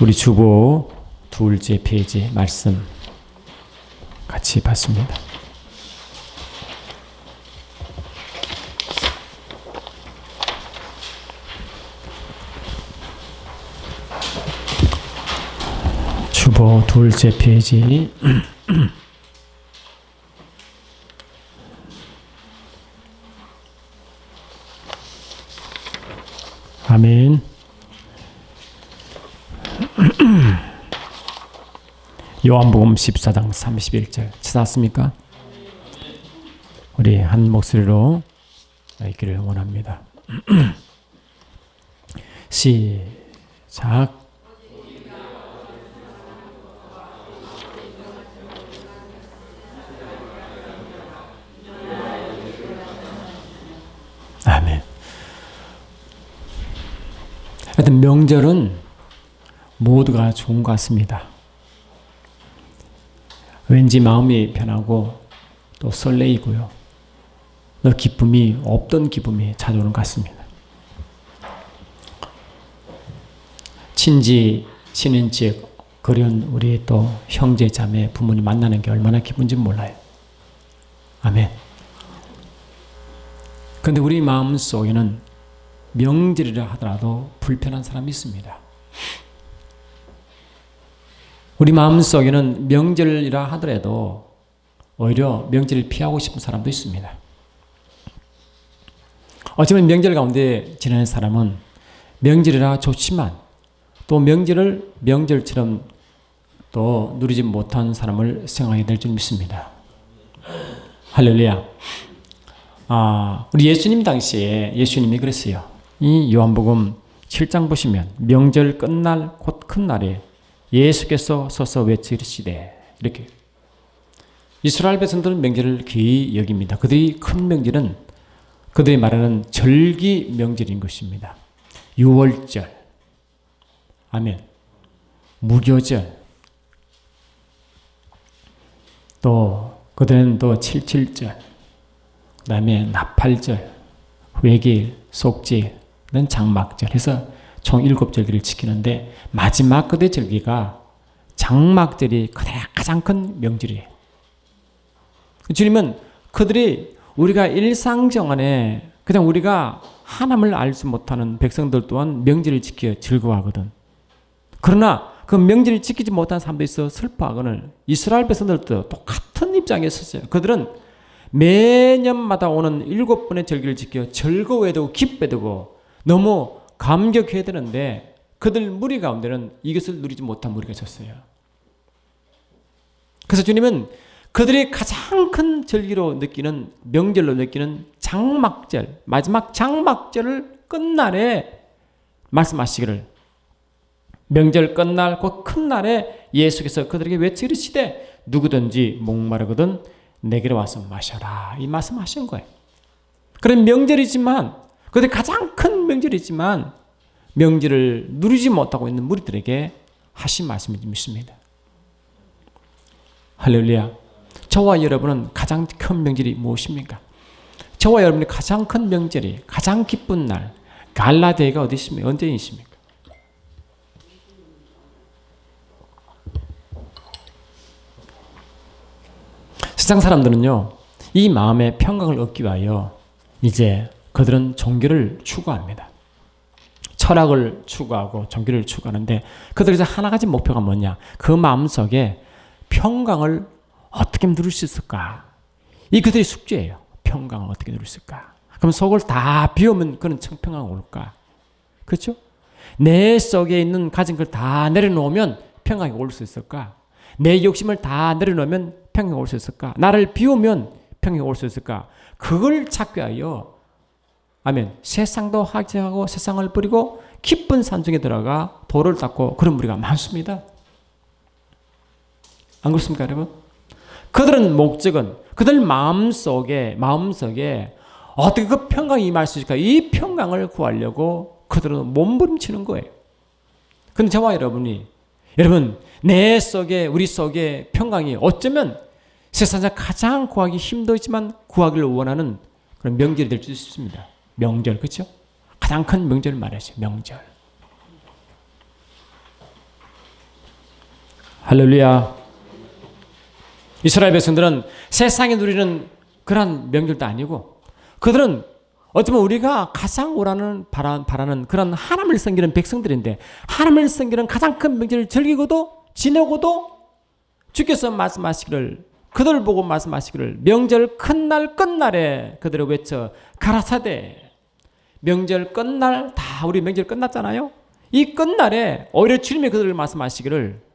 우리 주보 둘째 페이지 말씀 같이 봤습니다. 주보 둘째 페이지 아멘. 요한복음 14장 31절 찾았습니까? 우리 한 목소리로 읽기를 원합니다. 시작. 아멘. 하여튼 명절은 모두가 좋은 것 같습니다. 왠지 마음이 편하고 또 설레이고요. 또 기쁨이 없던 기쁨이 찾아오는 것 같습니다. 친지, 친인지, 그리운 우리 또 형제, 자매, 부모님 만나는 게 얼마나 기쁜지 몰라요. 아멘. 그런데 우리 마음 속에는 명절이라 하더라도 불편한 사람이 있습니다. 우리 마음속에는 명절이라 하더라도 오히려 명절을 피하고 싶은 사람도 있습니다. 어쩌면 명절 가운데 지내는 사람은 명절이라 좋지만 또 명절을 명절처럼 또 누리지 못한 사람을 생각하게 될 줄 믿습니다. 할렐루야. 우리 예수님 당시에 예수님이 그랬어요. 이 요한복음 7장 보시면 명절 끝날 곧 큰 날에 예수께서 서서 외치시되 이렇게 이스라엘 백성들은 명절을 귀히 여깁니다. 그들이 큰 명절은 그들이 말하는 절기 명절인 것입니다. 유월절, 아멘, 무교절, 또 그들은 또 칠칠절, 그 다음에 나팔절, 회개일, 속죄일, 장막절 해서 총 7절기를 지키는데 마지막 그대 절기가 장막절이 가장 큰 명절이에요. 주님은 그들이 우리가 일상생활에 그냥 우리가 하나님을 알지 못하는 백성들 또한 명절을 지켜 즐거워하거든. 그러나 그 명절을 지키지 못한 사람도 있어 슬퍼하거늘 이스라엘 백성들도 똑같은 입장에 있었어요. 그들은 매년마다 오는 7번의 절기를 지켜 즐거워해야 되고 기뻐해야 되고 너무 감격해야 되는데 그들 무리 가운데는 이것을 누리지 못한 무리가 있었어요. 그래서 주님은 그들이 가장 큰 절기로 느끼는 명절로 느끼는 장막절, 마지막 장막절을 끝날에 말씀하시기를 명절 끝날 곧 큰 날에 예수께서 그들에게 외치시되 누구든지 목마르거든 내게로 와서 마셔라 이 말씀하신 거예요. 그런 명절이지만 그들이 가장 큰 명절이지만 명절을 누리지 못하고 있는 무리들에게 하신 말씀을 믿습니다. 할렐루야. 저와 여러분은 가장 큰 명절이 무엇입니까? 저와 여러분이 가장 큰 명절이 가장 기쁜 날 갈라데이가 어디 있습니까? 언제 있습니까? 세상 사람들은요 이 마음의 평강을 얻기 위하여 이제 그들은 종교를 추구합니다. 철학을 추구하고 종교를 추구하는데 그들에서 하나 가지 목표가 뭐냐? 그 마음속에 평강을 어떻게 누릴 수 있을까? 이 그들의 숙제예요. 평강을 어떻게 누릴 수 있을까? 그럼 속을 다 비우면 그런 평강이 올까? 그렇죠? 내 속에 있는 가진 걸 다 내려놓으면 평강이 올 수 있을까? 내 욕심을 다 내려놓으면 평강이 올 수 있을까? 나를 비우면 평강이 올 수 있을까? 그걸 찾기 위하여 아멘. 세상도 학대하고 세상을 버리고 깊은 산중에 들어가 돌을 닦고 그런 무리가 많습니다. 안 그렇습니까, 여러분? 그들은 목적은 그들 마음속에 어떻게 그 평강이 임할 수 있을까? 이 평강을 구하려고 그들은 몸부림치는 거예요. 그런데 저와 여러분 내 속에 우리 속에 평강이 어쩌면 세상에서 가장 구하기 힘들지만 구하기를 원하는 그런 명절이 될 수 있습니다. 명절, 그렇죠? 가장 큰 명절을 말하죠. 명절. 할렐루야. 이스라엘 백성들은 세상에 누리는 그런 명절도 아니고 그들은 어쩌면 우리가 가장 바라는 그런 하나님을 섬기는 백성들인데 하나님을 섬기는 가장 큰 명절을 즐기고도 지내고도 주께서 말씀하시기를 그들을 보고 말씀하시기를 명절 끝날 끝날에 그들을 외쳐 가라사대 명절 끝날 다 우리 명절 끝났잖아요. 이 끝날에 오히려 주님이 그들을 말씀하시기를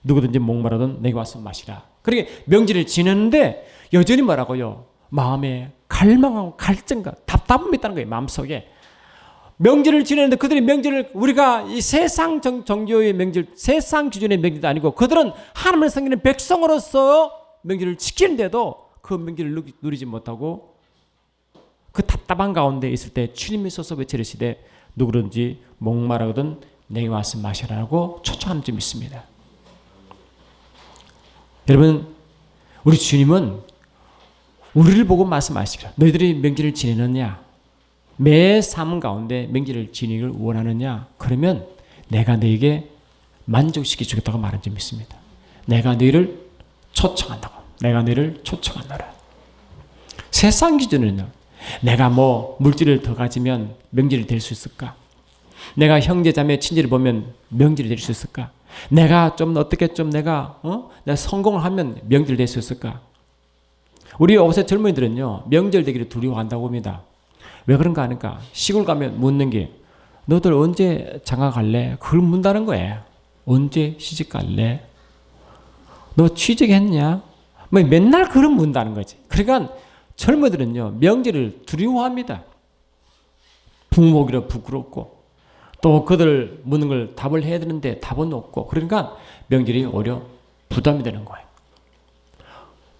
누구든지 목마르든 내게 와서 마시라. 그러니까 명절을 지내는데 여전히 뭐라고요? 마음에 갈망하고 갈증과 답답함이 있다는 거예요. 마음속에. 명절을 지내는데 그들이 명절을 우리가 이 세상 정교의 명절, 세상 기준의 명절도 아니고 그들은 하나님을 섬기는 백성으로서 명절을 지키는데도 그 명절을 누리지 못하고 그 답답한 가운데 있을 때 주님이 서서 외치시되 누구든지 목마르거든 내게 와서 마시라고 초청하는 점 있습니다. 여러분 우리 주님은 우리를 보고 말씀하시기를 너희들이 명절을 지내느냐 매 삶 가운데 명절을 지내기를 원하느냐 그러면 내가 너에게 만족시켜 주겠다고 말한 점이 있습니다. 내가 너희를 초청한다고 내가 너희를 초청한다라. 세상 기준은요 내가 뭐 물질을 더 가지면 명절이 될 수 있을까? 내가 형제 자매 친지를 보면 명절이 될 수 있을까? 내가 좀 어떻게 좀 내가 성공을 하면 명절 될 수 있을까? 우리 요새 젊은이들은요 명절 되기를 두려워한다고 합니다. 왜 그런가 하니까 시골 가면 묻는 게 너들 언제 장가 갈래? 그걸 묻는다는 거예요. 언제 시집 갈래? 너 취직했냐? 뭐 맨날 그걸 묻는다는 거지. 그러니까 젊은이들은요 명절을 두려워합니다. 부모기로 부끄럽고 또 그들 묻는 걸 답을 해야 되는데 답은 없고 그러니까 명절이 오히려 부담이 되는 거예요.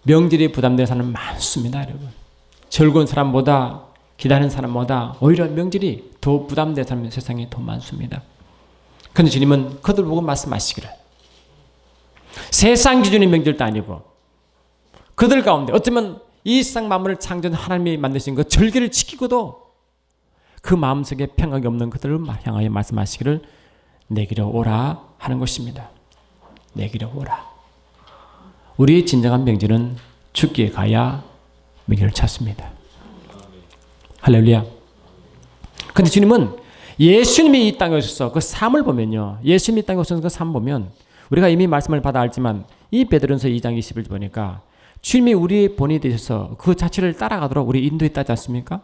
명절이 부담되는 사람은 많습니다. 여러분. 즐거운 사람보다 기다리는 사람보다 오히려 명절이 더 부담되는 사람이 세상에 더 많습니다. 그런데 주님은 그들 보고 말씀하시기를 세상 기준의 명절도 아니고 그들 가운데 어쩌면 이 세상 만물을 창조한 하나님이 만드신 그 절기를 지키고도 그 마음속에 평강이 없는 그들을 향하여 말씀하시기를 내기로 오라 하는 것입니다. 내기로 오라. 우리의 진정한 명절은 죽기에 가야 명절을 찾습니다. 할렐루야. 그런데 주님은 예수님이 이 땅에 오셔서 그 삶을 보면요. 예수님이 이 땅에 오셔서 그 삶 보면 우리가 이미 말씀을 받아 알지만 이 베드로전서 2장 20절 보니까 주님이 우리의 본이 되셔서 그 자체를 따라가도록 우리 인도했다지 않습니까?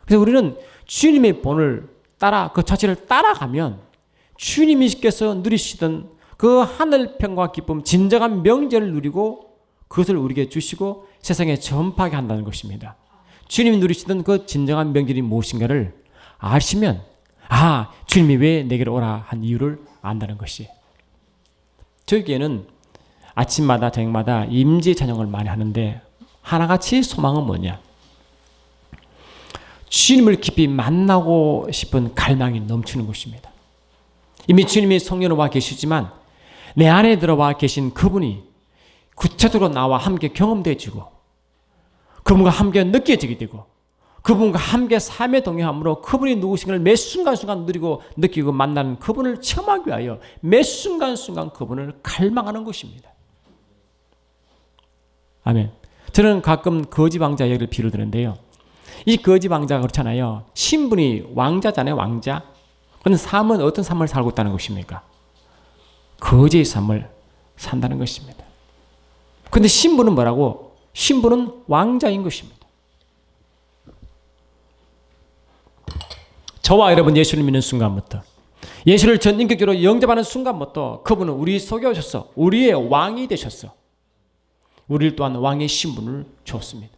그래서 우리는 주님의 본을 따라 그 자체를 따라가면 주님께서 누리시던 그 하늘 평과 기쁨 진정한 명절을 누리고 그것을 우리에게 주시고 세상에 전파하게 한다는 것입니다. 주님이 누리시던 그 진정한 명절이 무엇인가를 아시면 주님이 왜 내게로 오라 한 이유를 안다는 것이. 저에게는 아침마다 저녁마다 임재 찬양을 많이 하는데 하나같이 소망은 뭐냐? 주님을 깊이 만나고 싶은 갈망이 넘치는 것입니다. 이미 주님이 성령으로 와 계시지만 내 안에 들어와 계신 그분이 구체적으로 나와 함께 경험되어지고 그분과 함께 느껴지게 되고 그분과 함께 삶에 동행함으로 그분이 누구신가를 매 순간순간 누리고 느끼고 만나는 그분을 체험하기 위하여 매 순간순간 그분을 갈망하는 것입니다. 아멘. 저는 가끔 거지 왕자 얘기를 비유를 드는데요. 이 거지 왕자가 그렇잖아요. 신분이 왕자잖아요. 왕자. 그런데 삶은 어떤 삶을 살고 있다는 것입니까? 거지의 삶을 산다는 것입니다. 그런데 신분은 뭐라고? 신분은 왕자인 것입니다. 저와 여러분 예수를 믿는 순간부터 예수를 전인격적으로 영접하는 순간부터 그분은 우리 속에 오셔서 우리의 왕이 되셨어. 우리를 또한 왕의 신분을 주었습니다.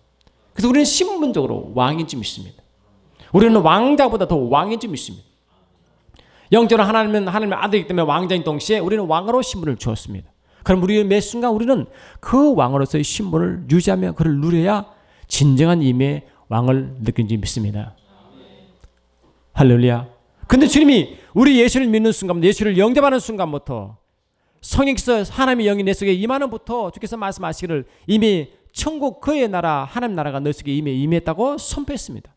그래서 우리는 신분적으로 왕인 줄 믿습니다. 우리는 왕자보다 더 왕인 줄 믿습니다. 영적으로 하나님은 하나님의 아들이기 때문에 왕자인 동시에 우리는 왕으로 신분을 주었습니다. 그럼 우리의 매 순간 우리는 그 왕으로서의 신분을 유지하며 그를 누려야 진정한 임의 왕을 느낀 줄 믿습니다. 할렐루야. 근데 주님이 우리 예수를 믿는 순간부터 예수를 영접하는 순간부터 성령께서 하나님의 영이 내 속에 임하는부터 주께서 말씀하시기를 이미 천국 그의 나라 하나님 나라가 너 속에 이미 임했다고 선포했습니다.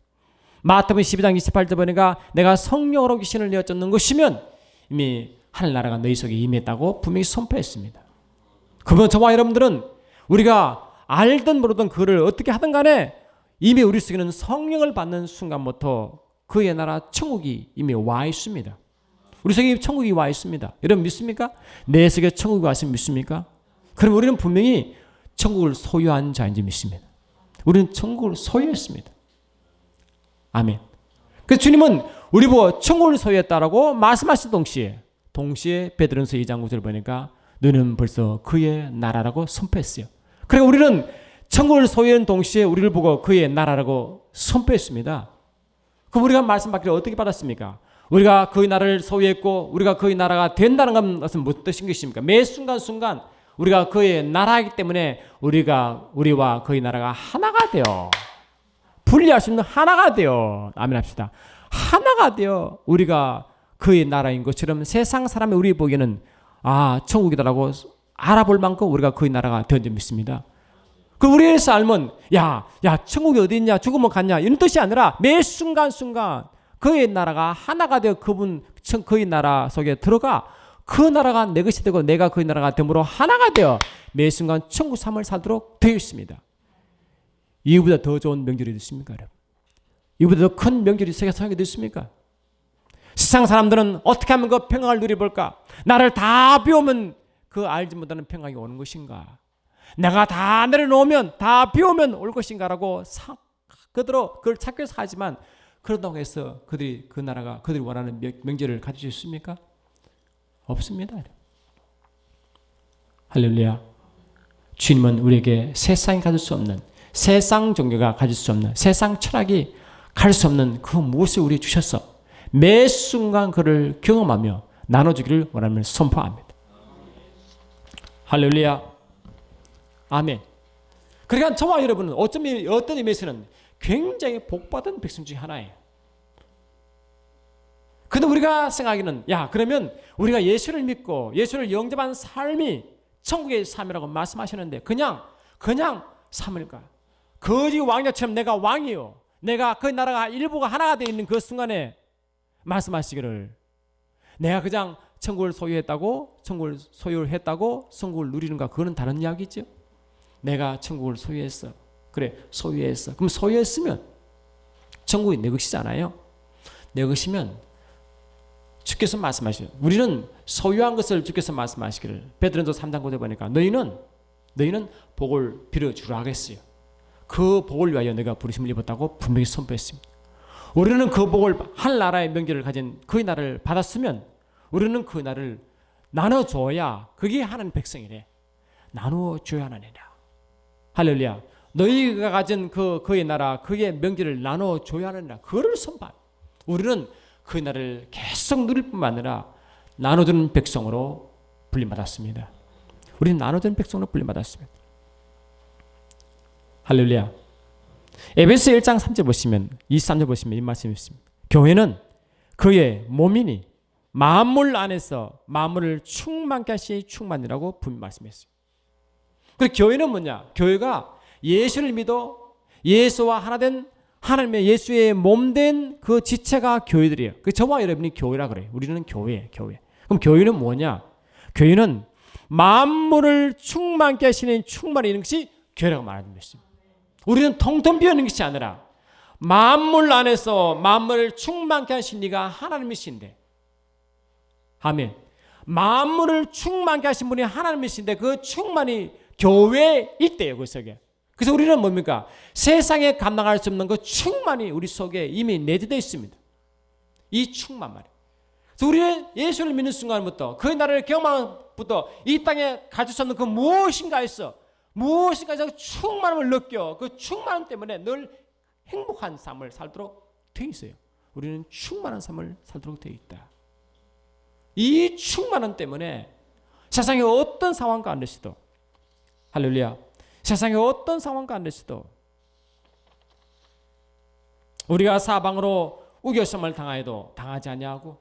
마태복음 12장 28절 보니까 내가 성령으로 귀신을 내어 쫓는 것이면 이미 하늘나라가 너희 속에 임했다고 분명히 선포했습니다. 그러면 저와 여러분들은 우리가 알든 모르든 그를 어떻게 하든 간에 이미 우리 속에는 성령을 받는 순간부터 그의 나라 천국이 이미 와 있습니다. 우리 속에 천국이 와 있습니다. 여러분 믿습니까? 내 속에 천국이 왔으면 믿습니까? 그럼 우리는 분명히 천국을 소유한 자인지 믿습니다. 우리는 천국을 소유했습니다. 아멘. 그래서 주님은 우리 보고 천국을 소유했다라고 말씀하신 동시에 베드로전서 2장 9절 보니까 너는 벌써 그의 나라라고 선포했어요. 그러니까 우리는 천국을 소유한 동시에 우리를 보고 그의 나라라고 선포했습니다. 그럼 우리가 말씀받기를 어떻게 받았습니까? 우리가 그의 나라를 소유했고 우리가 그의 나라가 된다는 것은 무슨 뜻인 것입니까? 매 순간순간 우리가 그의 나라이기 때문에 우리와 그의 나라가 하나가 되어 분리할 수 있는 하나가 되어 아멘 합시다. 하나가 되어 우리가 그의 나라인 것처럼 세상 사람이 우리 보기에는 천국이다라고 알아볼 만큼 우리가 그의 나라가 되었는지 믿습니다. 그 우리의 삶은 야 천국이 어디 있냐 죽으면 갔냐 이런 뜻이 아니라 매 순간순간 그의 나라가 하나가 되어 그의 나라 속에 들어가 그 나라가 내 것이 되고 내가 그의 나라가 됨으로 하나가 되어 매 순간 천국 삶을 살도록 되어 있습니다. 이보다 더 좋은 명절이 있습니까? 여러분? 이보다 더 큰 명절이 세상에 있습니까? 세상 사람들은 어떻게 하면 그 평강을 누려볼까? 나를 다 비우면 그 알지 못하는 평강이 오는 것인가? 내가 다 내려놓으면 다 비우면 올 것인가라고 그걸 찾기 위해서 하지만 그런다고 해서 그들이 원하는 명절을 가질 수 있습니까? 없습니다. 할렐루야. 주님은 우리에게 세상이 가질 수 없는 세상 종교가 가질 수 없는 세상 철학이 가질 수 없는 그 무엇을 우리 주셨어. 매 순간 그를 경험하며 나눠주기를 원하며 선포합니다. 할렐루야. 아멘. 그러니까 저와 여러분은 어떤 의미에서는 굉장히 복받은 백성 중에 하나예요. 근데 우리가 생각하기는 그러면 우리가 예수를 믿고 예수를 영접한 삶이 천국의 삶이라고 말씀하시는데 그냥 삶일까? 거지 왕자처럼 내가 왕이요. 내가 그 나라가 일부가 하나가 되어 있는 그 순간에 말씀하시기를 내가 그냥 천국을 소유했다고 천국을 누리는가 그거는 다른 이야기죠. 내가 천국을 소유했어. 그래 소유했어. 그럼 소유했으면 천국이 내 것이잖아요. 내 것이면 주께서 말씀하시죠. 우리는 소유한 것을 주께서 말씀하시기를 베드로전서 3장 9절 보니까 너희는 복을 빌어주라 하겠어요. 그 복을 위하여 내가 부르심을 입었다고 분명히 선포했습니다. 우리는 그 복을 하늘나라의 명제를 가진 그의 나라를 받았으면 우리는 그 나라를 나눠줘야 그게 하나님 백성이래. 나눠줘야 하느니라. 할렐루야. 너희가 가진 그의 나라 그의 명제를 나눠줘야 하느니라. 그를 선포. 우리는 그 나라를 계속 누릴 뿐만 아니라 나눠주는 백성으로 불림받았습니다. 우리는 나눠주는 백성으로 불림받았습니다. 할렐루야. 에베소 1장 3절 보시면 23절 보시면 이 말씀이 있습니다. 교회는 그의 몸이니 만물 안에서 만물을 충만케 하시 충만이라고 분명히 말씀했어요. 그 교회는 뭐냐? 교회가 예수를 믿어 예수와 하나 된 하나님의 예수의 몸된 그 지체가 교회들이에요. 그 저와 여러분이 교회라 그래요. 우리는 교회. 그럼 교회는 뭐냐? 교회는 만물을 충만케 하시는 충만이 있는 것이 교회라고 말하는 것입니다. 우리는 텅텅 비어 있는 것이 아니라 만물 안에서 만물을 충만케 하신 이가 하나님이신데 아멘. 만물을 충만케 하신 분이 하나님이신데 그 충만이 교회에 있대요. 그 속에. 그래서 우리는 뭡니까? 세상에 감당할 수 없는 그 충만이 우리 속에 이미 내재되어 있습니다. 이 충만 말이에요. 그래서 우리는 예수를 믿는 순간부터 그 나라를 경험부터 이 땅에 가질 수 없는 그 무엇인가 있어. 무엇인가 해서 충만함을 느껴. 그 충만함 때문에 늘 행복한 삶을 살도록 되어 있어요. 우리는 충만한 삶을 살도록 되어 있다. 이 충만함 때문에 세상의 어떤 상황 가운데서도 할렐루야. 세상의 어떤 상황 가운데서도 우리가 사방으로 우겨섬을 당하여도 당하지 아니하고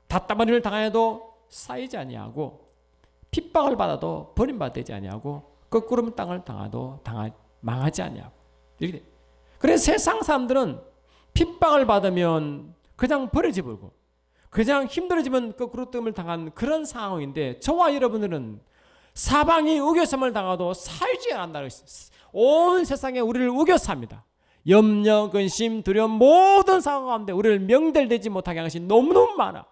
답답한 일을 당하여도 쌓이지 아니하고 핍박을 받아도 버림받지 아니하고 거꾸로 땅을 당하도 망하지 아니하고 이렇게. 그래서 세상 사람들은 핍박을 받으면 그냥 버려져 버리고 그냥 힘들어지면 거꾸로 뜸을 당한 그런 상황인데 저와 여러분들은 사방이 우겨섬을 당하도 살지 않는다는 것입니다. 온 세상에 우리를 우겨쌉니다. 염려, 근심, 두려움 모든 상황 가운데 우리를 명들되지 못하게 하는 것이 너무너무 많아.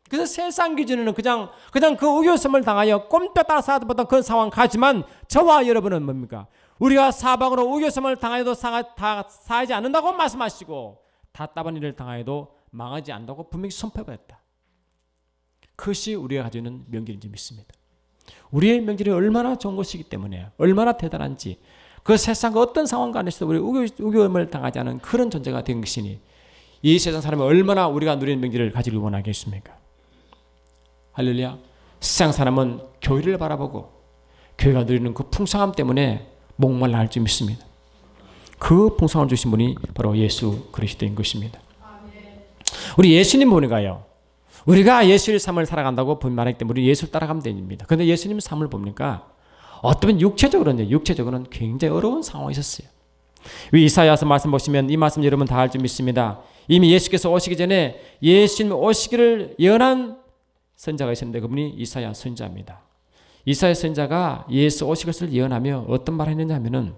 그래서 세상 기준으로는 그냥 그 우겨섬을 당하여 꼼짝 따라서도 못한 그런 상황 가지만 저와 여러분은 뭡니까? 우리가 사방으로 우겨섬을 당하여도 사하지 않는다고 말씀하시고 답답한 일을 당하여도 망하지 않는다고 분명히 선포해버렸다. 그것이 우리가 가지고 있는 명절인지 믿습니다. 우리의 명절이 얼마나 좋은 것이기 때문에 얼마나 대단한지 그 세상 어떤 상황 가운데서도 우리 우겨움을 당하지 않은 그런 존재가 된 것이니 이 세상 사람이 얼마나 우리가 누리는 명절을 가지길 원하겠습니까? 할렐루야. 세상 사람은 교회를 바라보고 교회가 누리는 그 풍성함 때문에 목말라 할 줄 믿습니다. 그 풍성함을 주신 분이 바로 예수 그리스도인 것입니다. 우리 예수님 보니까요. 우리가 예수의 삶을 살아간다고 말하기 때문에 우리 예수를 따라가면 됩니다. 그런데 예수님 삶을 보니까 어떤 육체적으로는 굉장히 어려운 상황이 있었어요. 이사야서 말씀 보시면 이 말씀 여러분 다 알 줄 믿습니다. 이미 예수께서 오시기 전에 예수님 오시기를 예언한 선자가 있었는데 그분이 이사야 선자입니다. 이사야 선자가 예수 오실 것을 예언하며 어떤 말을 했느냐 하면은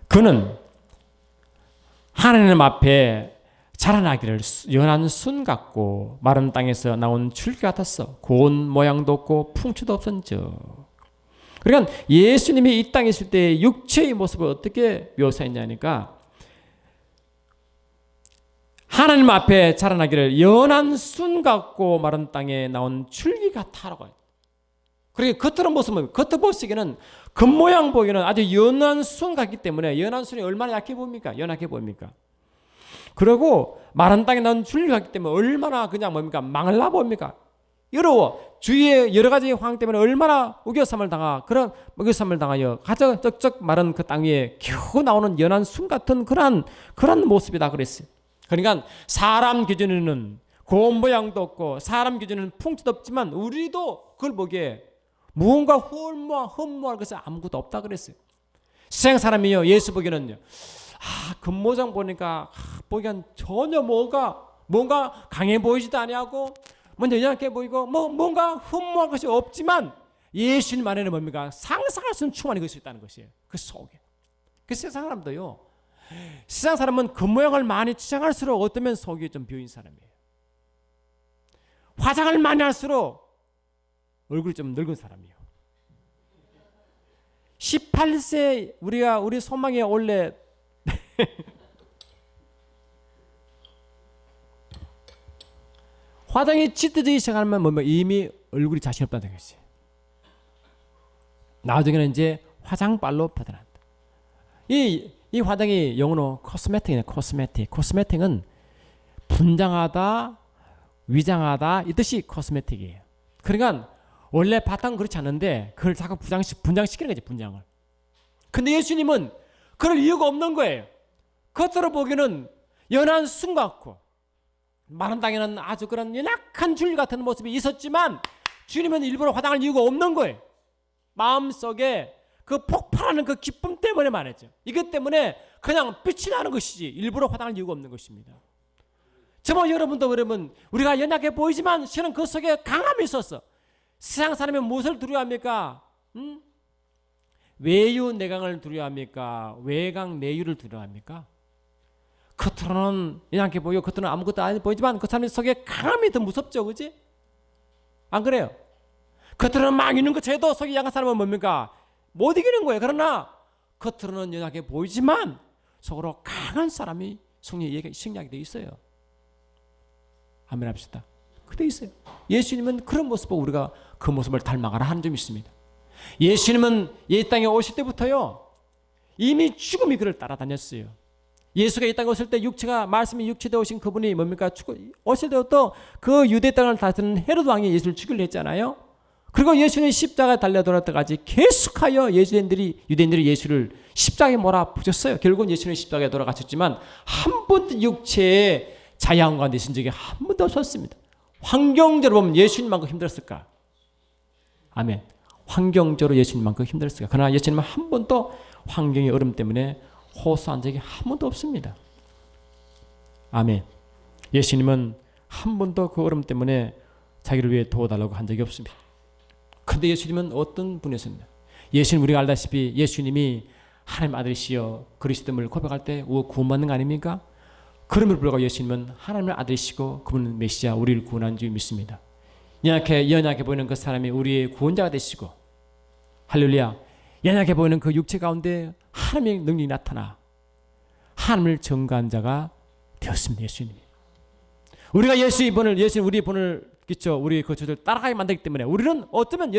그는 하나님 앞에 자라나기를 연한 순 같고 마른 땅에서 나온 줄기 같았어. 고운 모양도 없고 풍추도 없었죠. 그러니까 예수님이 이 땅에 있을 때 육체의 모습을 어떻게 묘사했냐니까 하나님 앞에 자라나기를 연한 순 같고 마른 땅에 나온 줄기 같아라고 해요. 그러니까 겉으로 모습은 겉으로 보시기에는 겉모양 보기에는 아주 연한 순 같기 때문에 연한 순이 얼마나 약해 보입니까? 연약해 보입니까? 그리고 마른 땅에 나온 줄기 같기 때문에 얼마나 그냥 뭡니까? 망을나 보입니까? 어려워. 주위에 여러 가지 황 때문에 얼마나 우겨섬을 당하여 가장 쩍쩍 마른 그 땅 위에 겨우 나오는 연한 순 같은 그런 모습이다 그랬어요. 그러니까 사람 기준에는 고운 모양도 없고 사람 기준에는 풍치도 없지만 우리도 그걸 보기에 무언가 흠모할 것이 아무것도 없다 그랬어요. 세상 사람이요 예수 보기에는요 겉모장 보니까 보기엔 전혀 뭔가 강해 보이지도 아니하고 먼저 연약해 보이고 뭔가 흠모할 것이 없지만 예수님 안에는 뭡니까? 상상할 수 없는 충만한 것이 있다는 것이에요. 그 속에. 그 세상 사람도요. 세상 사람은 겉모양을 많이 치장할수록 어쩌면 속이 좀 비어있는 사람이에요. 화장을 많이 할수록 얼굴이 좀 늙은 사람이에요. 18세 우리 소망에 원래 화장이 짙어지기 시작하면 이미 얼굴이 자신 없다는 것이. 나중에는 이제 화장빨로 표현한다. 이 화장이 영어로 코스메틱이네. 코스메틱은 분장하다, 위장하다 이 뜻이 코스메틱이에요. 그러니까 원래 바탕은 그렇지 않은데 그걸 자꾸 분장시키는 거지, 분장을. 근데 예수님은 그럴 이유가 없는 거예요. 겉으로 보기에는 연한 순 같고 마른 땅에는 아주 그런 연약한 줄 같은 모습이 있었지만 주님은 일부러 화장할 이유가 없는 거예요. 마음속에 그 폭발하는 그 기쁨 때문에 말했죠. 이것 때문에 그냥 빛이 나는 것이지 일부러 화장할 이유가 없는 것입니다. 저와 여러분도 그러면 우리가 연약해 보이지만 실은 그 속에 강함이 있었어. 세상 사람이 무엇을 두려워합니까? 외유내강을 두려워합니까? 외강 내유를 두려워합니까? 겉으로는 연약해 보이고 겉으로는 아무것도 안 보이지만 그 사람 속에 강함이 더 무섭죠, 그렇지? 안 그래요? 겉으로는 막 있는 것 해도 속에 약한 사람은 뭡니까? 못 이기는 거예요. 그러나 겉으로는 연약해 보이지만 속으로 강한 사람이 승리하게 돼 있어요. 아멘 합시다. 그돼 있어요. 예수님은 그런 모습 보고 우리가 그 모습을 닮아가라 하는 점이 있습니다. 예수님은 이 땅에 오실 때부터요 이미 죽음이 그를 따라다녔어요. 예수가 이 땅에 오실 때 말씀이 육체되어 오신 그분이 뭡니까? 오실 때부터 그 유대 땅을 다스리는 헤로드 왕이 예수를 죽이려 했잖아요. 그리고 예수는 십자가에 달려 돌아올 때까지 계속하여 유대인들이 예수를 십자가에 몰아붙였어요. 결국은 예수는 십자가에 돌아가셨지만 한 번도 육체의 자유한 가운데 계신 적이 한 번도 없었습니다. 환경적으로 보면 예수님만큼 힘들었을까? 아멘. 환경적으로 예수님만큼 힘들었을까? 그러나 예수님은 한 번도 환경의 어려움 때문에 호소한 적이 한 번도 없습니다. 아멘. 예수님은 한 번도 그 어려움 때문에 자기를 위해 도와달라고 한 적이 없습니다. 그런데 예수님은 어떤 분이었습니까? 예수님 우리가 알다시피 예수님이 하나님 아들이시여 그리스도임을 고백할 때 구원받는 거 아닙니까? 그럼에도 불구하고 예수님은 하나님의 아들이시고 그분은 메시아 우리를 구원한 줄 믿습니다. 연약해 보이는 그 사람이 우리의 구원자가 되시고 할렐루야 연약해 보이는 그 육체 가운데 하나님의 능력이 나타나 하나님을 증거한 자가 되었습니다. 예수님이 우리가 예수님 우리의 본을 그렇죠. 우리 그 저를 따라가게 만들기 때문에 우리는 어쩌면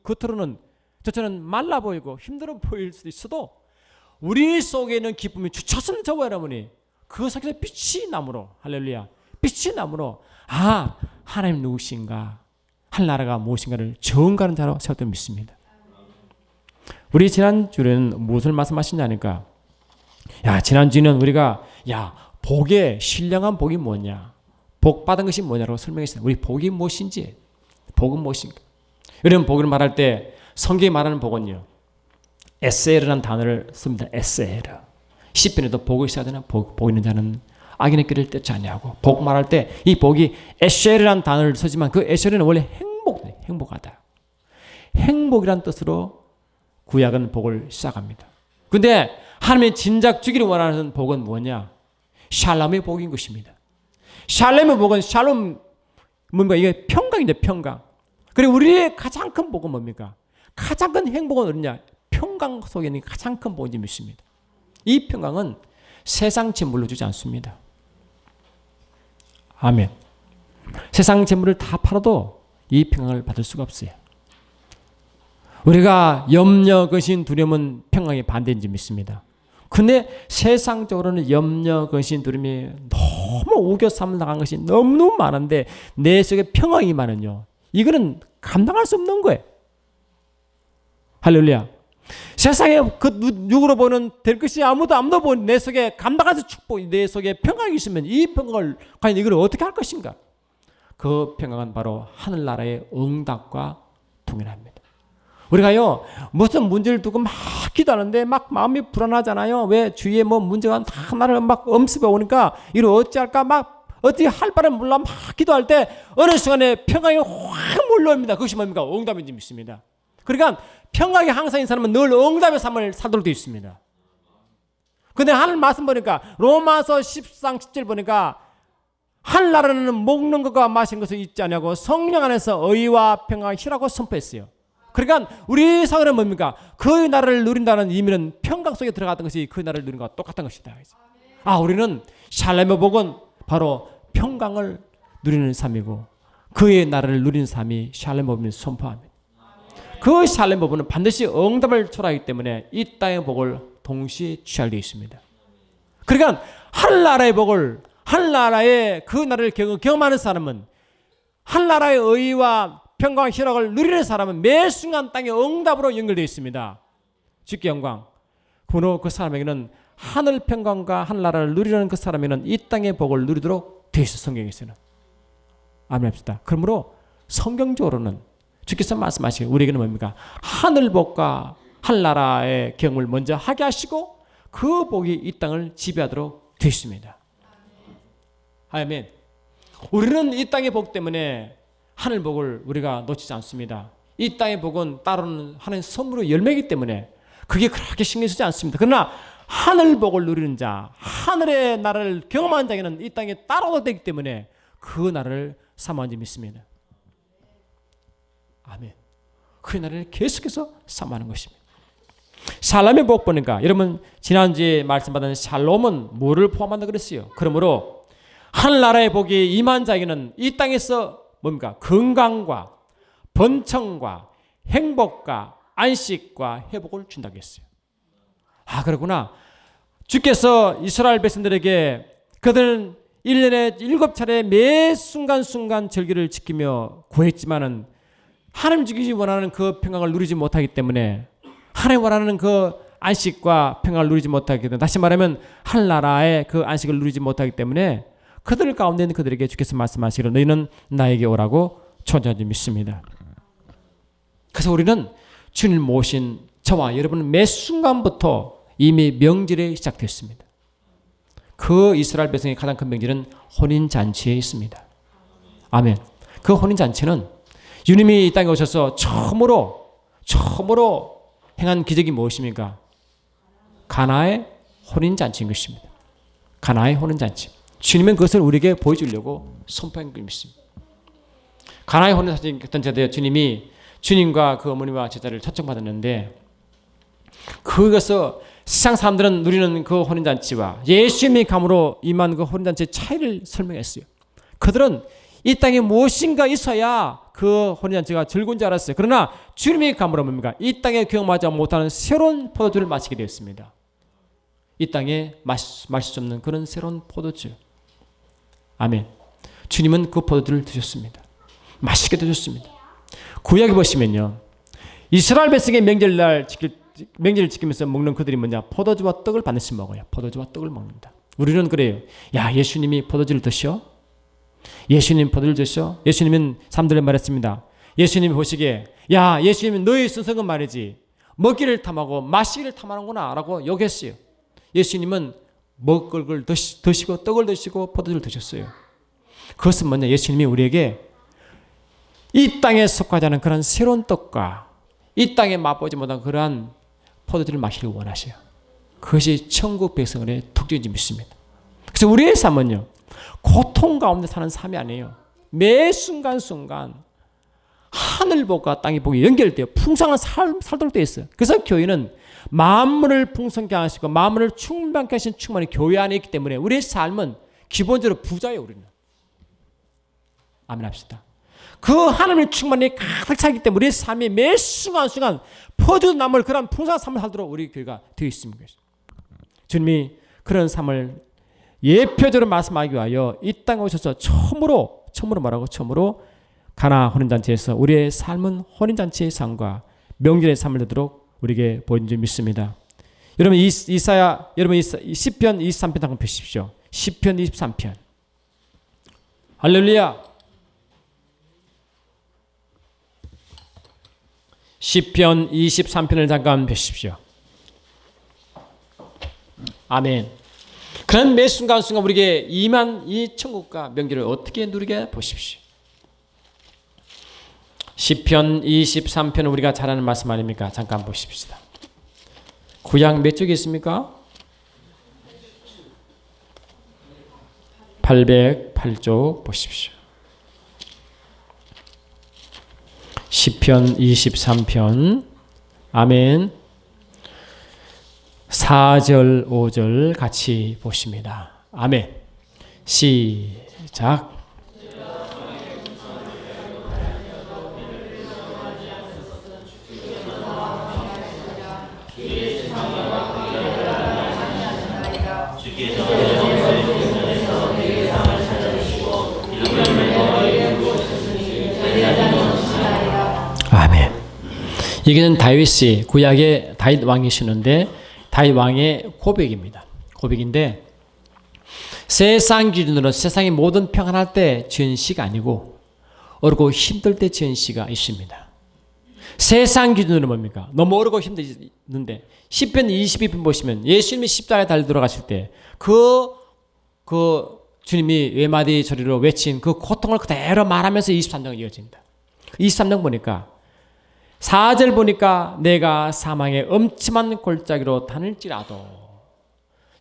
겉으로는 저처럼 말라 보이고 힘들어 보일 수도 있어도 우리 속에 있는 기쁨이 주차선 저와 여러분이 그 속에서 빛이 나므로 할렐루야 빛이 나므로 하나님 누구신가 할 나라가 무엇인가를 정가는 자로 세웠던 믿습니다. 우리 지난주에는 무엇을 말씀하시냐니까 지난주에는 우리가 복의 신령한 복이 뭐냐 복 받은 것이 뭐냐고 설명했어요. 우리 복이 무엇인지 복은 무엇인가 여러분 복을 말할 때 성경이 말하는 복은요 에세르라는 단어를 씁니다. 에세르 시편에도 복을 써야 되나 복 있는 자는 악인의 길을 떼지 아니하고 복 말할 때 이 복이 에세르라는 단어를 쓰지만 그 에세르는 원래 행복하다 행복이란 뜻으로 구약은 복을 시작합니다. 근데 하나님이 진작 주기를 원하는 복은 뭐냐 샬롬의 복인 것입니다. 샬롬의 복은 뭡니까 이게 평강인데 평강. 그리고 우리의 가장 큰 복은 뭡니까 가장 큰 행복은 어디냐 평강 속에 있는 가장 큰 복인지 믿습니다. 이 평강은 세상 재물로 주지 않습니다. 아멘. 세상 재물을 다 팔아도 이 평강을 받을 수가 없어요. 우리가 염려, 근심, 두려움은 평강의 반대인지 믿습니다. 근데 세상적으로는 염려, 근심, 두려움이 너무 우겨삼 나간 것이 너무 많은데 내 속에 평강이 많은요. 이거는 감당할 수 없는 거예요. 할렐루야. 세상에 그 육으로 보는 될 것이 아무도 보는 내 속에 감당할 수 축복이 내 속에 평강이 있으면 이 평강을 과연 이걸 어떻게 할 것인가? 그 평강은 바로 하늘나라의 응답과 동일합니다. 우리가요 무슨 문제를 두고 막 기도하는데 막 마음이 불안하잖아요. 왜 주위에 문제가 다 나를 막 엄습해 오니까 이걸 어찌할까 막 어떻게 할 바를 몰라 막 기도할 때 어느 순간에 평강이 확 몰려옵니다. 그것이 뭡니까? 응답인지 믿습니다. 그러니까 평강이 항상 있는 사람은 늘 응답의 삶을 살도록 되어 있습니다. 근데 하늘 말씀 보니까 로마서 10장 10절 보니까 하늘나라는 먹는 것과 마시는 것을 잊지 않냐고 성령 안에서 의와 평강을 희라고 선포했어요. 그러니까 우리 사회는 뭡니까? 그 나라를 누린다는 의미는 평강 속에 들어갔던 것이 그 나라를 누린 것과 똑같은 것이다. 우리는 샬롬의 복은 바로 평강을 누리는 삶이고 그의 나라를 누리는 삶이 샬롬의 복을 선포합니다. 그 샬롬의 복은 반드시 응답을 초래하기 때문에 이 땅의 복을 동시에 취할 수 있습니다. 그러니까 하늘나라의 복을 하늘나라의 그 나라를 경험하는 사람은 하늘나라의 의와 평강과 희락을 누리는 사람은 매 순간 땅의 응답으로 연결되어 있습니다. 주께 영광. 그러므로 그 사람에게는 하늘 평강과 하늘나라를 누리는 그 사람에게는 이 땅의 복을 누리도록 되어 있어 성경에서는. 아멘 합시다. 그러므로 성경적으로는 주께서 말씀하시기 우리에게는 뭡니까? 하늘 복과 하늘나라의 경험을 먼저 하게 하시고 그 복이 이 땅을 지배하도록 되어 있습니다. 아멘. 우리는 이 땅의 복 때문에 하늘 복을 우리가 놓치지 않습니다. 이 땅의 복은 따르는 하나님 선물의 열매이기 때문에 그게 그렇게 신경 쓰지 않습니다. 그러나 하늘 복을 누리는 자, 하늘의 나라를 경험한 자에게는 이 땅에 따라오게 되기 때문에 그 나라를 사모하는 줄 믿습니다. 아멘. 그 나라를 계속해서 사모하는 것입니다. 샬롬의 복 보니까 여러분 지난주에 말씀받은 샬롬은 뭐를 포함한다 그랬어요? 그러므로 하늘나라의 복이 임한 자에게는 이 땅에서 뭡니까? 건강과 번창과 행복과 안식과 회복을 준다고 했어요. 그렇구나. 주께서 이스라엘 백성들에게 그들은 1년에 7차례 매 순간순간 절기를 지키며 구했지만은 하나님 주기지 원하는 그 평강을 누리지 못하기 때문에 하나님 원하는 그 안식과 평강을 누리지 못하기 때문에 다시 말하면 하늘나라의 그 안식을 누리지 못하기 때문에 그들 가운데 있는 그들에게 주께서 말씀하시기를 너희는 나에게 오라고 초청하지 믿습니다. 그래서 우리는 주님 모신 저와 여러분은 매 순간부터 이미 명절이 시작됐습니다. 그 이스라엘 백성의 가장 큰 명절은 혼인잔치에 있습니다. 아멘. 그 혼인잔치는 주님이 이 땅에 오셔서 처음으로 행한 기적이 무엇입니까? 가나의 혼인잔치인 것입니다. 가나의 혼인잔치. 주님은 그것을 우리에게 보여주려고 선포한 것입니다. 가나의 혼인잔치 주님이 주님과 그 어머니와 제자를 초청받았는데 거기서 세상 사람들은 누리는 그 혼인잔치와 예수님이 감으로 임한 그 혼인잔치의 차이를 설명했어요. 그들은 이 땅에 무엇인가 있어야 그 혼인잔치가 즐거운 줄 알았어요. 그러나 주님이 감으로 뭡니까? 이 땅에 경험하지 못하는 새로운 포도주를 마시게 되었습니다. 이 땅에 마실 수 없는 그런 새로운 포도주. 아멘. 주님은 그 포도주를 드셨습니다. 맛있게 드셨습니다. 구약에 보시면요, 이스라엘 백성의 명절을 지키면서 먹는 그들이 뭐냐? 포도주와 떡을 반드시 먹어요. 포도주와 떡을 먹는다. 우리는 그래요. 야, 예수님이 포도주를 드셔? 예수님 포도를 드셔? 예수님은 사람들을 말했습니다. 예수님이 보시기에 야, 예수님은 너희 스승은 말이지 먹기를 탐하고 마시기를 탐하는구나 라고 욕했어요. 예수님은 먹을 걸 드시고 떡을 드시고 포도주를 드셨어요. 그것은 뭐냐? 예수님이 우리에게 이 땅에 속하지 않은 그런 새로운 떡과 이 땅에 맛보지 못한 그러한 포도주를 마시길 원하셔요. 그것이 천국 백성의 특징인지 믿습니다. 그래서 우리의 삶은요, 고통 가운데 사는 삶이 아니에요. 매 순간순간 하늘복과 땅의 복이 연결되어 풍성한 삶 살도록 되어 있어요. 그래서 교회는 만물을 풍성케 하시고 만물을 충만케 하신 충만이 교회 안에 있기 때문에 우리의 삶은 기본적으로 부자예요. 우리는. 아멘 합시다. 그 하나님의 충만이 가득 차기 때문에 우리의 삶이 매 순간순간 퍼져 남을 그런 풍성한 삶을 살도록 우리 교회가 되어 있습니다. 주님이 그런 삶을 예표적으로 말씀하기 위하여 이 땅에 오셔서 처음으로 가나 혼인잔치에서 우리의 삶은 혼인잔치의 삶과 명절의 삶을 되도록 우리에게 보여준 줄 믿습니다. 여러분 여러분 시편 23편 한번 펴십시오. 시편 23편. 할렐루야. 시편 23편을 잠깐 펴십시오. 아멘. 그런 매 순간순간 우리에게 임한 이 천국과 명절을 어떻게 누리게 보십시오. 시편 23편은 우리가 잘 아는 말씀 아닙니까? 잠깐 보십시다. 구약 몇 쪽이 있습니까? 808쪽 보십시오. 시편 23편. 아멘. 4절 5절 같이 보십니다. 아멘. 시작. 아멘. 여기는 다윗이 구약의 다윗 왕이시는데 다윗 왕의 고백입니다. 고백인데 세상 기준으로 세상이 모든 평안할 때 지은 시가 아니고 어렵고 힘들 때 지은 시가 있습니다. 세상 기준으로 뭡니까? 너무 어렵고 힘드는데 시편 22편 보시면 예수님이 십자가에 달려 들어가실 때 그 주님이 외마디 소리로 외친 그 고통을 그대로 말하면서 23장 이어집니다. 23장 보니까 4절 보니까 내가 사망의 엄침한 골짜기로 다닐지라도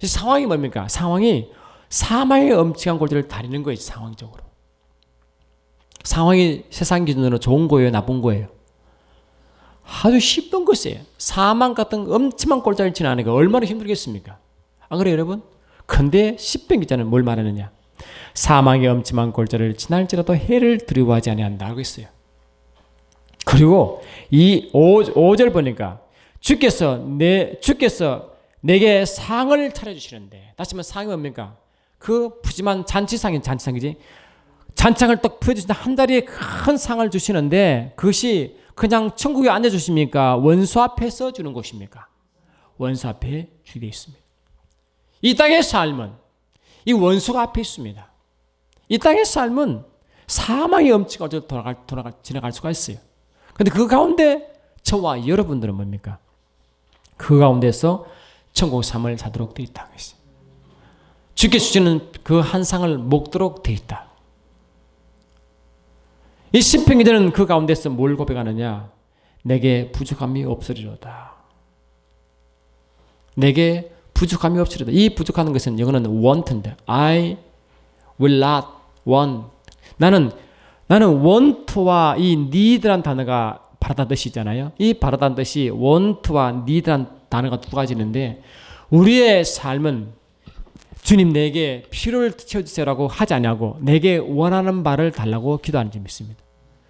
상황이 뭡니까? 상황이 사망의 엄침한 골짜기를 다니는 거예요. 상황적으로. 상황이 세상 기준으로 좋은 거예요? 나쁜 거예요? 아주 힘든 것이에요. 사망 같은 엄침한 골짜기를 지나는 거 얼마나 힘들겠습니까? 안 그래요 여러분? 근데 시편 기자는 뭘 말하느냐? 사망의 엄침한 골짜기를 지날지라도 해를 두려워하지 아니한다 하고 있어요. 그리고 이 5절 보니까 주께서 내게 상을 차려주시는데, 다시 말하면 상이 뭡니까? 그 푸짐한 잔치상이지. 잔창을 딱 펴주시는 한 자리에 큰 상을 주시는데 그것이 그냥 천국에 앉아주십니까? 원수 앞에서 주는 것입니까? 원수 앞에 주게 있습니다. 이 땅의 삶은 이 원수가 앞에 있습니다. 이 땅의 삶은 사망의 엄치가 지나갈 수가 있어요. 근데 그 가운데 저와 여러분들은 뭡니까? 그 가운데서 천국 삶을 사도록 되어 있다. 주께 주시는 그 한 상을 먹도록 되어 있다. 이 시편 기자는 그 가운데서 뭘 고백하느냐? 내게 부족함이 없으리로다. 내게 부족함이 없으리로다. 이 부족하는 것은 영어는 want인데 I will not want. 나는 want와 이 need란 단어가 바라다는 뜻이잖아요. 이 바라다는 뜻이 want와 need란 단어가 두 가지인데 우리의 삶은 주님 내게 필요를 채워주세요라고 하지 않냐고 내게 원하는 바를 달라고 기도하는 점이 있습니다.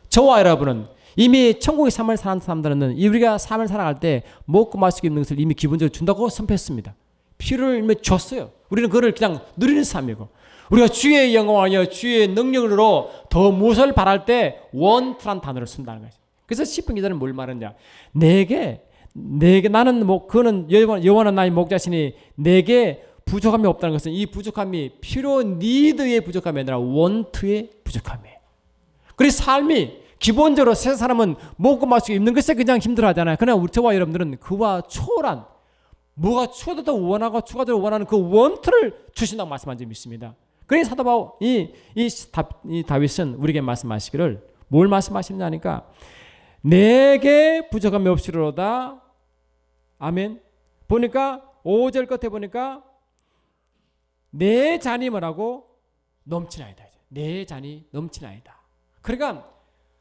저와 여러분은 이미 천국의 삶을 사는 사람들은 우리가 삶을 살아갈 때 먹고 마시고 입는 것을 이미 기본적으로 준다고 선포했습니다. 필요를 이미 줬어요. 우리는 그걸 그냥 누리는 삶이고 우리가 주의 영광이여 주의 능력으로 더 무엇을 바랄 때 원트란 단어를 쓴다는 거죠. 그래서 시편 기자는 뭘 말하냐? 내게 나는 그는 여호와는 나의 목자시니 내게 부족함이 없다는 것은 이 부족함이 필요 니드의 부족함이 아니라 원트의 부족함이에요. 그래서 삶이 기본적으로 세상 사람은 먹고 마시고 입는 것에 그냥 힘들어하잖아요. 그러나 저와 여러분들은 그와 초월한 뭐가 추가도 더 원하고 추가적으로 원하는 그 원트를 주신다고 말씀한 점이 있습니다. 그래서 사도 바울 이 다윗은 우리에게 말씀하시기를 뭘 말씀하시느냐 하니까 내게 부족함이 없으리로다. 아멘. 보니까 5절 끝에 보니까 내 잔이 뭐라고? 넘치나이다. 내 잔이 넘치나이다. 그러니까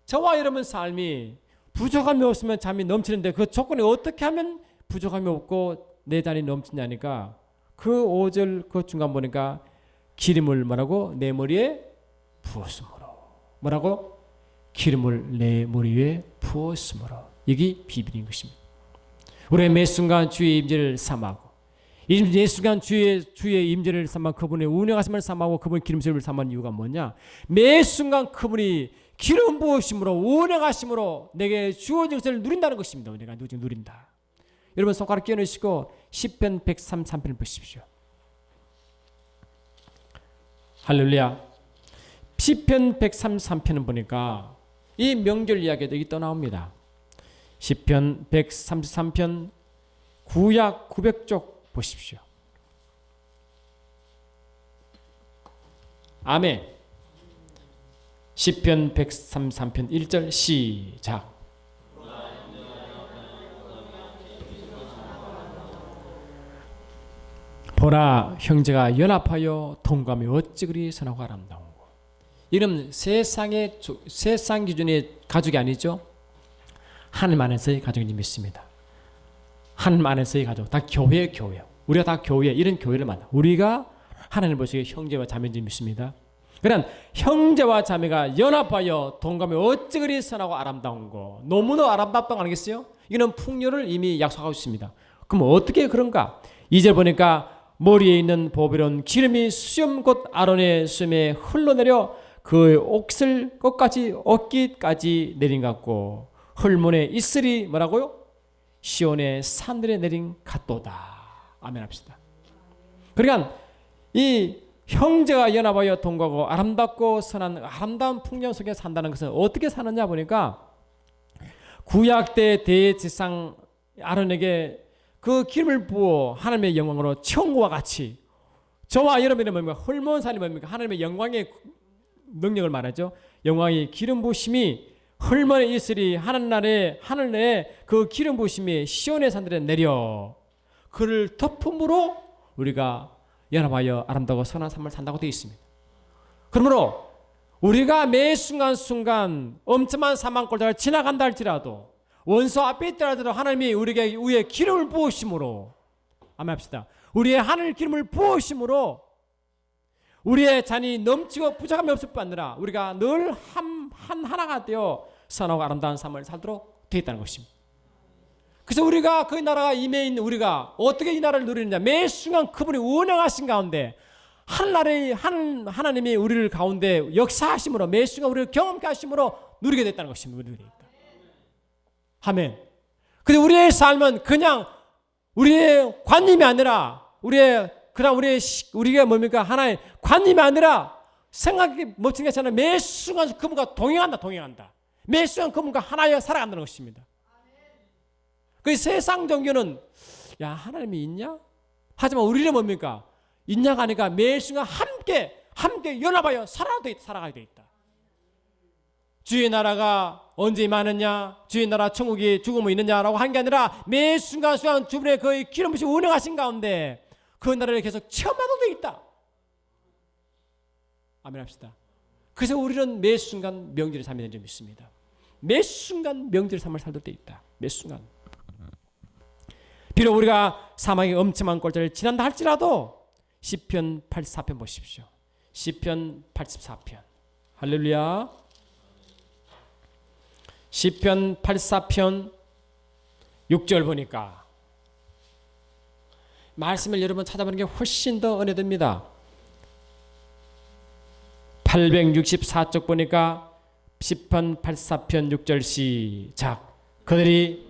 저와 여러분 삶이 부족함이 없으면 잠이 넘치는데 그 조건이 어떻게 하면 부족함이 없고 내 잔이 넘치냐니까 그 5절 그 중간 보니까 기름을 뭐라고? 내 머리에 부었으므로. 뭐라고? 기름을 내 머리 위에 부었으므로. 이게 비밀인 것입니다. 우리의 매 순간 주의 임재를 삼하고 매 순간 주의 임재를 삼아 그분의 운행하심을 삼하고 그분의 기름세를 삼는 이유가 뭐냐? 매 순간 그분이 기름 부으심으로 운행하심으로 내게 주어진 것을 누린다는 것입니다. 내가 누린다. 여러분 손가락 끼워넣으시고 시편 133편을 보십시오. 할렐루야. 시편 133편은 보니까 이 명절 이야기도 여기 떠나옵니다. 시편 133편 구약 900쪽 보십시오. 아멘. 시편 133편 1절 시작. 보라 형제가 연합하여 동감이 어찌 그리 선하고 아름다운고. 이름 세상 기준의 가족이 아니죠. 하나님 안에서의 가족이 믿습니다. 하나님 안에서의 가족, 다 교회. 우리가 다 교회, 이런 교회를 만나. 우리가 하나님 보시기에 형제와 자매인지 믿습니다. 그러나 형제와 자매가 연합하여 동감이 어찌 그리 선하고 아름다운고. 너무나 아름답다는 거 아니겠어요? 이는 풍요를 이미 약속하고 있습니다. 그럼 어떻게 그런가? 2절 보니까 머리에 있는 보배로운 기름이 수염 곧 아론의 수염에 흘러내려 그 옷을 끝까지 어깨까지 내린 것 같고 헐몬에 이슬이 뭐라고요? 시온의 산들에 내린 같도다. 아멘 합시다. 그러니까 이 형제가 연합하여 동거하고 아름답고 선한 아름다운 풍경 속에 산다는 것은 어떻게 사느냐 보니까 구약 때 대제사장 아론에게 그 기름을 부어 하나님의 영광으로 천국과 같이 저와 여러분의 뭡니까? 헐몬산이 뭡니까? 하나님의 영광의 능력을 말하죠. 영광의 기름 부심이 헐몬의 이슬이 하늘에 그 기름 부심이 시온의 산들에 내려 그를 덮음으로 우리가 연합하여 아름다고 선한 삶을 산다고 되어 있습니다. 그러므로 우리가 매 순간순간 엄청난 사망골짜기를 지나간다 할지라도 원수 앞에 있더라도 하나님이 우리에게 위에 기름을 부으심으로 아멘 합시다. 우리의 하늘 기름을 부으심으로 우리의 잔이 넘치고 부족함이 없을 뿐 아니라 우리가 늘 하나가 되어 선하고 아름다운 삶을 살도록 되어 있다는 것입니다. 그래서 우리가 그 나라가 임해 있는 우리가 어떻게 이 나라를 누리느냐? 매 순간 그분이 운행하신 가운데 하나님이 우리를 가운데 역사하심으로 매 순간 우리를 경험케 하심으로 누리게 됐다는 것입니다. 아멘. 근데 우리의 삶은 그냥 우리의 관념이 아니라 우리가 뭡니까? 하나의 관념이 아니라 생각이 멈춘 게 아니라 매 순간 그분과 동행한다. 매 순간 그분과 하나여 살아간다는 것입니다. 그 세상 종교는 야 하나님이 있냐? 하지만 우리는 뭡니까? 있냐가 아니라 매 순간 함께 연합하여 살아가야 돼 있다. 주의 나라가 언제 임하느냐, 주의 나라 천국이 죽음이 있느냐라고 한 게 아니라 매 순간순간 주분의 거의 기름부심 운행하신 가운데 그 나라를 계속 체험하도 돼 있다. 아멘 합시다. 그래서 우리는 매 순간 명절을 삼아야 되는 점이 있습니다. 매 순간 명절 삶을 살도 돼 있다. 매 순간. 비록 우리가 사망의 엄청난 꼴자를 지난다 할지라도 시편 84편 보십시오. 시편 84편. 할렐루야. 시편 84편 6절 보니까 말씀을 여러분 찾아보는 게 훨씬 더 은혜됩니다. 864쪽 보니까 시편 84편 6절 시작. 그들이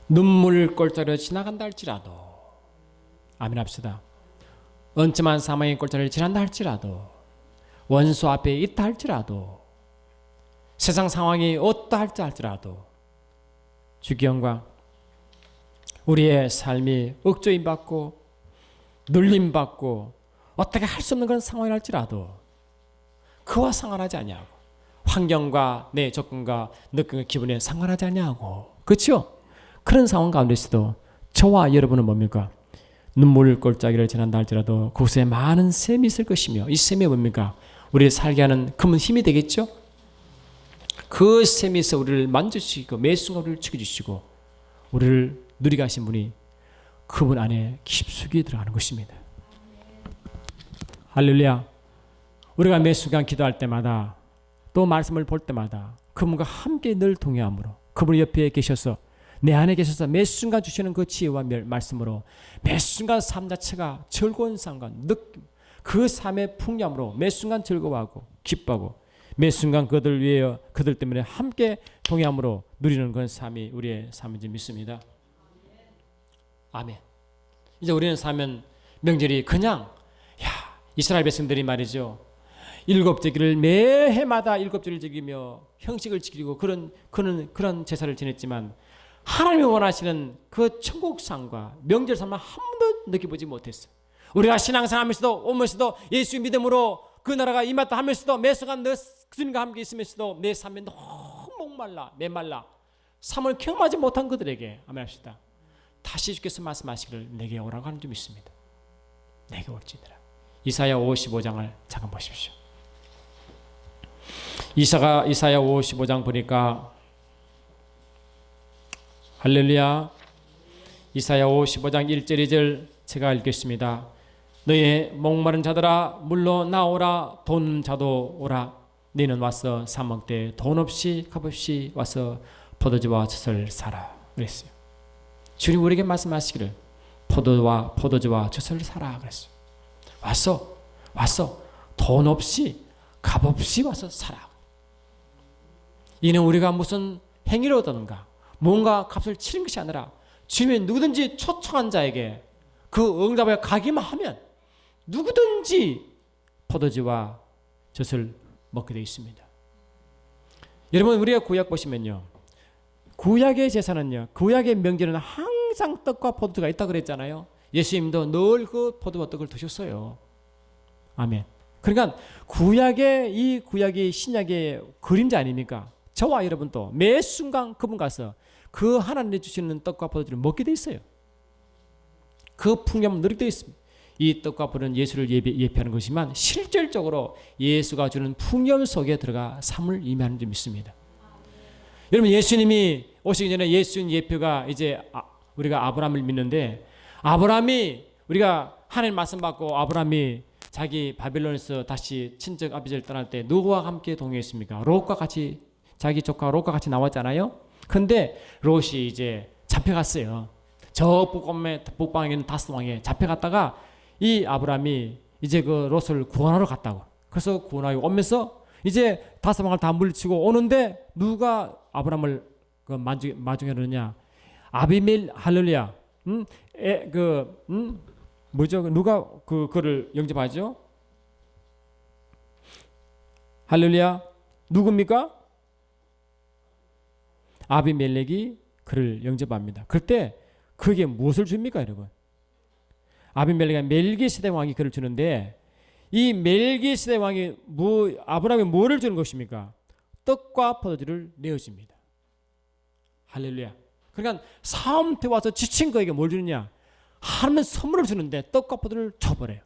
눈물 꼴자로 지나간다 할지라도 아멘 합시다. 언짢은 사망의 꼴자를 지난다 할지라도 원수 앞에 있다 할지라도 세상 상황이 어떠할지 할지라도 주기 영광 우리의 삶이 억조임받고 눌림받고 어떻게 할 수 없는 그런 상황이 할지라도 그와 상관하지 아니하고 환경과 내 조건과 느낌과 기분에 상관하지 아니하고 그렇죠? 그런 상황 가운데서도 저와 여러분은 뭡니까? 눈물 골짜기를 지난다 할지라도 그곳에 많은 샘이 있을 것이며 이 샘이 뭡니까? 우리를 살게 하는 큰 힘이 되겠죠? 그 샘에서 우리를 만져주시고 매 순간 우리를 지켜주시고 우리를 누리게 하신 분이 그분 안에 깊숙이 들어가는 것입니다. 할렐루야. 우리가 매 순간 기도할 때마다 또 말씀을 볼 때마다 그분과 함께 늘 동행함으로 그분 옆에 계셔서 내 안에 계셔서 매 순간 주시는 그 지혜와 말씀으로 매 순간 삶 자체가 즐거운 삶과 느낌 그 삶의 풍요함으로 매 순간 즐거워하고 기뻐하고 매 순간 그들 위해 그들 때문에 함께 동행함으로 누리는 그런 삶이 우리의 삶인지 믿습니다. 아멘. 이제 우리는 사면 명절이 그냥 이스라엘 백성들이 말이죠. 일곱제기를 매해마다 일곱제를 지키며 형식을 지키고 그런 제사를 지냈지만 하나님이 원하시는 그 천국상과 명절상만 한 번도 느껴보지 못했어요. 우리가 신앙생활하면서도 오면서도 예수 믿음으로 그 나라가 임했다 하면서도 매 순간 너 주님과 함께 있으면서도 내 삶에 너무 목말라 메말라 삶을 경험하지 못한 그들에게 아멘 합시다. 다시 주께서 말씀하시기를 내게 오라고 하는 점 있습니다. 내게 올지니라. 이사야 55장을 잠깐 보십시오. 이사야 55장 보니까 할렐루야. 이사야 55장 1절 2절 제가 읽겠습니다. 너의 목마른 자들아 물러 나오라. 돈 자도 오라. 너는 와서 사 먹되 돈 없이 값없이 와서 포도주와 젖을 사라. 그랬어요. 주님 우리에게 말씀하시기를 포도주와 젖을 사라 그랬어요. 와서 돈 없이 값없이 와서 사라. 이는 우리가 무슨 행위를 얻었는가 뭔가 값을 치른 것이 아니라 주님이 누구든지 초청한 자에게 그 응답에 가기만 하면 누구든지 포도주와 젖을 먹게 되어 있습니다. 여러분 우리가 구약 보시면요. 구약의 제사는요. 구약의 명절에는 항상 떡과 포도주가 있다고 그랬잖아요. 예수님도 늘 그 포도와 떡을 드셨어요. 아멘. 그러니까 구약이 신약의 그림자 아닙니까? 저와 여러분도 매 순간 그분 가서 그 하나님이 주시는 떡과 포도주를 먹게 돼 있어요. 그 풍경을 누리게 돼 있습니다. 이 떡과 포도는 예수를 예표하는 것이지만 실질적으로 예수가 주는 풍경 속에 들어가 삶을 임하는 점 있습니다. 여러분 예수님이 오시기 전에 예수님 예표가 이제 우리가 아브라함을 믿는데 아브라함이 우리가 하나님 말씀 받고 아브라함이 자기 바빌론에서 다시 친척 아비지를 떠날 때 누구와 함께 동행했습니까? 롯과 같이 자기 조카 롯과 같이 나왔잖아요. 근데 롯이 이제 잡혀갔어요. 저 북방에 있는 다스 왕에 잡혀갔다가 이 아브라함이 이제 그 롯을 구원하러 갔다고. 그래서 구원하여 오면서 이제 다스 왕을 다 물리치고 오는데 누가 아브라함을 그 마중하느냐? 할렐루야. 뭐죠? 누가 그를 영접하죠? 할렐루야. 누굽니까? 아비멜렉이 그를 영접합니다. 그때 그게 무엇을 줍니까, 여러분? 아비멜렉의 멜기세덱 왕이 그를 주는데 이 멜기세덱 왕이 아브라함에 뭐를 주는 것입니까? 떡과 포도주를 내어줍니다. 할렐루야. 그러니까 사움터 와서 지친 그에게 뭘 주느냐? 하나님은 선물을 주는데 떡과 포도를 줘버려요.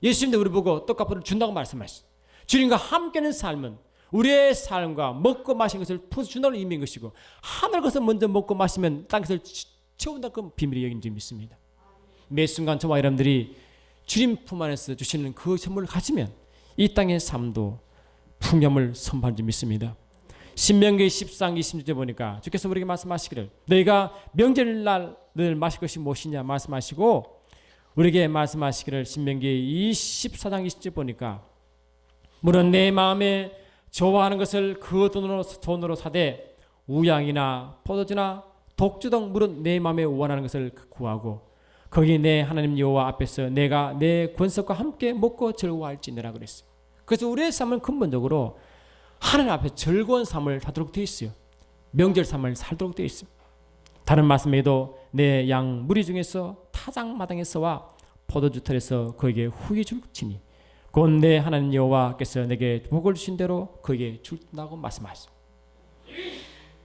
예수님도 우리 보고 떡과 포도를 준다고 말씀하셨어요. 주님과 함께하는 삶은 우리의 삶과 먹고 마신 것을 풀어준다는 의미인 것이고 하늘 것을 먼저 먹고 마시면 땅 것을 채운다 그 비밀이 여긴 줄 믿습니다. 매 순간 저와 여러분들이 주님 품 안에서 주시는 그 선물을 가지면 이 땅의 삶도 풍요를 선포한 줄 믿습니다. 신명기 13기 26절 보니까 주께서 우리에게 말씀하시기를 너희가 명절날 마실 것이 무엇이냐 말씀하시고 우리에게 말씀하시기를 신명기 24장 20절 보니까 물은 내 마음에 좋아하는 것을 그 돈으로 사되 우양이나 포도주나 독주 등 물은 내 마음에 원하는 것을 구하고 거기 내 하나님 여호와 앞에서 내가 내 권석과 함께 먹고 즐거워할지니라 그랬어요. 그래서 우리의 삶은 근본적으로 하나님 앞에 즐거운 삶을 살도록 되어 있어요. 명절 삶을 살도록 되어 있어요. 다른 말씀에도 내 양 무리 중에서 타작마당에서와 포도주 털에서 그에게 후히 줄지니 곧 내 하나님 여호와께서 내게 복을 주신 대로 그에게 준다고 말씀하셨어요.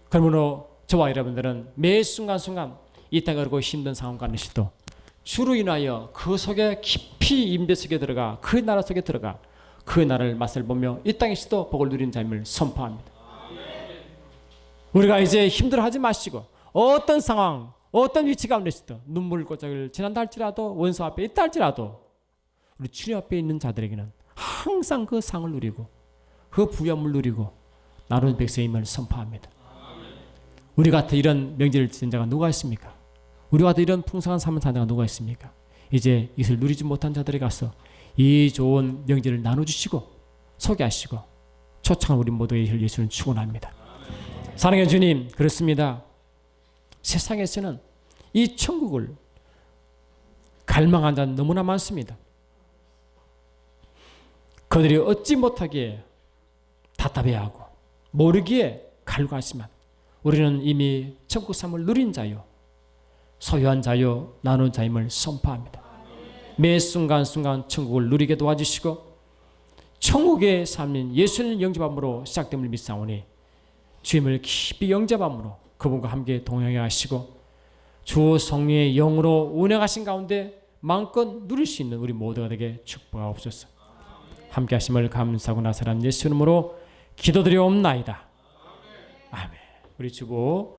그러므로 저와 여러분들은 매 순간순간 이 땅에 걸고 힘든 상황 가운데서도 주로 인하여 그 속에 깊이 임대 속에 들어가 그 나라 속에 들어가 그 나라를 맛을 보며 이 땅에서도 복을 누리는 삶을 선포합니다. 우리가 이제 힘들어하지 마시고 어떤 상황 어떤 위치 가운데서도 눈물고짝을 지난다 할지라도 원수 앞에 있다 할지라도 우리 주님 앞에 있는 자들에게는 항상 그 상을 누리고 그 부여함을 누리고 나누는 백성임을 선포합니다. 우리 같은 이런 명절을 지낸 자가 누가 있습니까? 우리 같은 이런 풍성한 삶을 사는 자가 누가 있습니까? 이제 이것을 누리지 못한 자들에 가서 이 좋은 명절을 나눠주시고 소개하시고 초청한 우리 모두의 예수는 축원합니다. 사랑하는 주님, 그렇습니다. 세상에서는 이 천국을 갈망한 자는 너무나 많습니다. 그들이 얻지 못하기에 답답해하고 모르기에 갈구하지만 우리는 이미 천국 삶을 누린 자요 소유한 자요 나눈 자임을 선포합니다. 매 순간순간 천국을 누리게 도와주시고 천국의 삶인 예수를 영접함으로 시작됨을 믿사오니 주님을 깊이 영접함으로 그분과 함께 동행해 하시고 주 성령의 영으로 운행하신 가운데 마음껏 누릴 수 있는 우리 모두가 되게 축복하옵소서. 함께 하심을 감사하고 나사란 예수 이름으로 기도드리옵나이다. 아멘. 우리 주보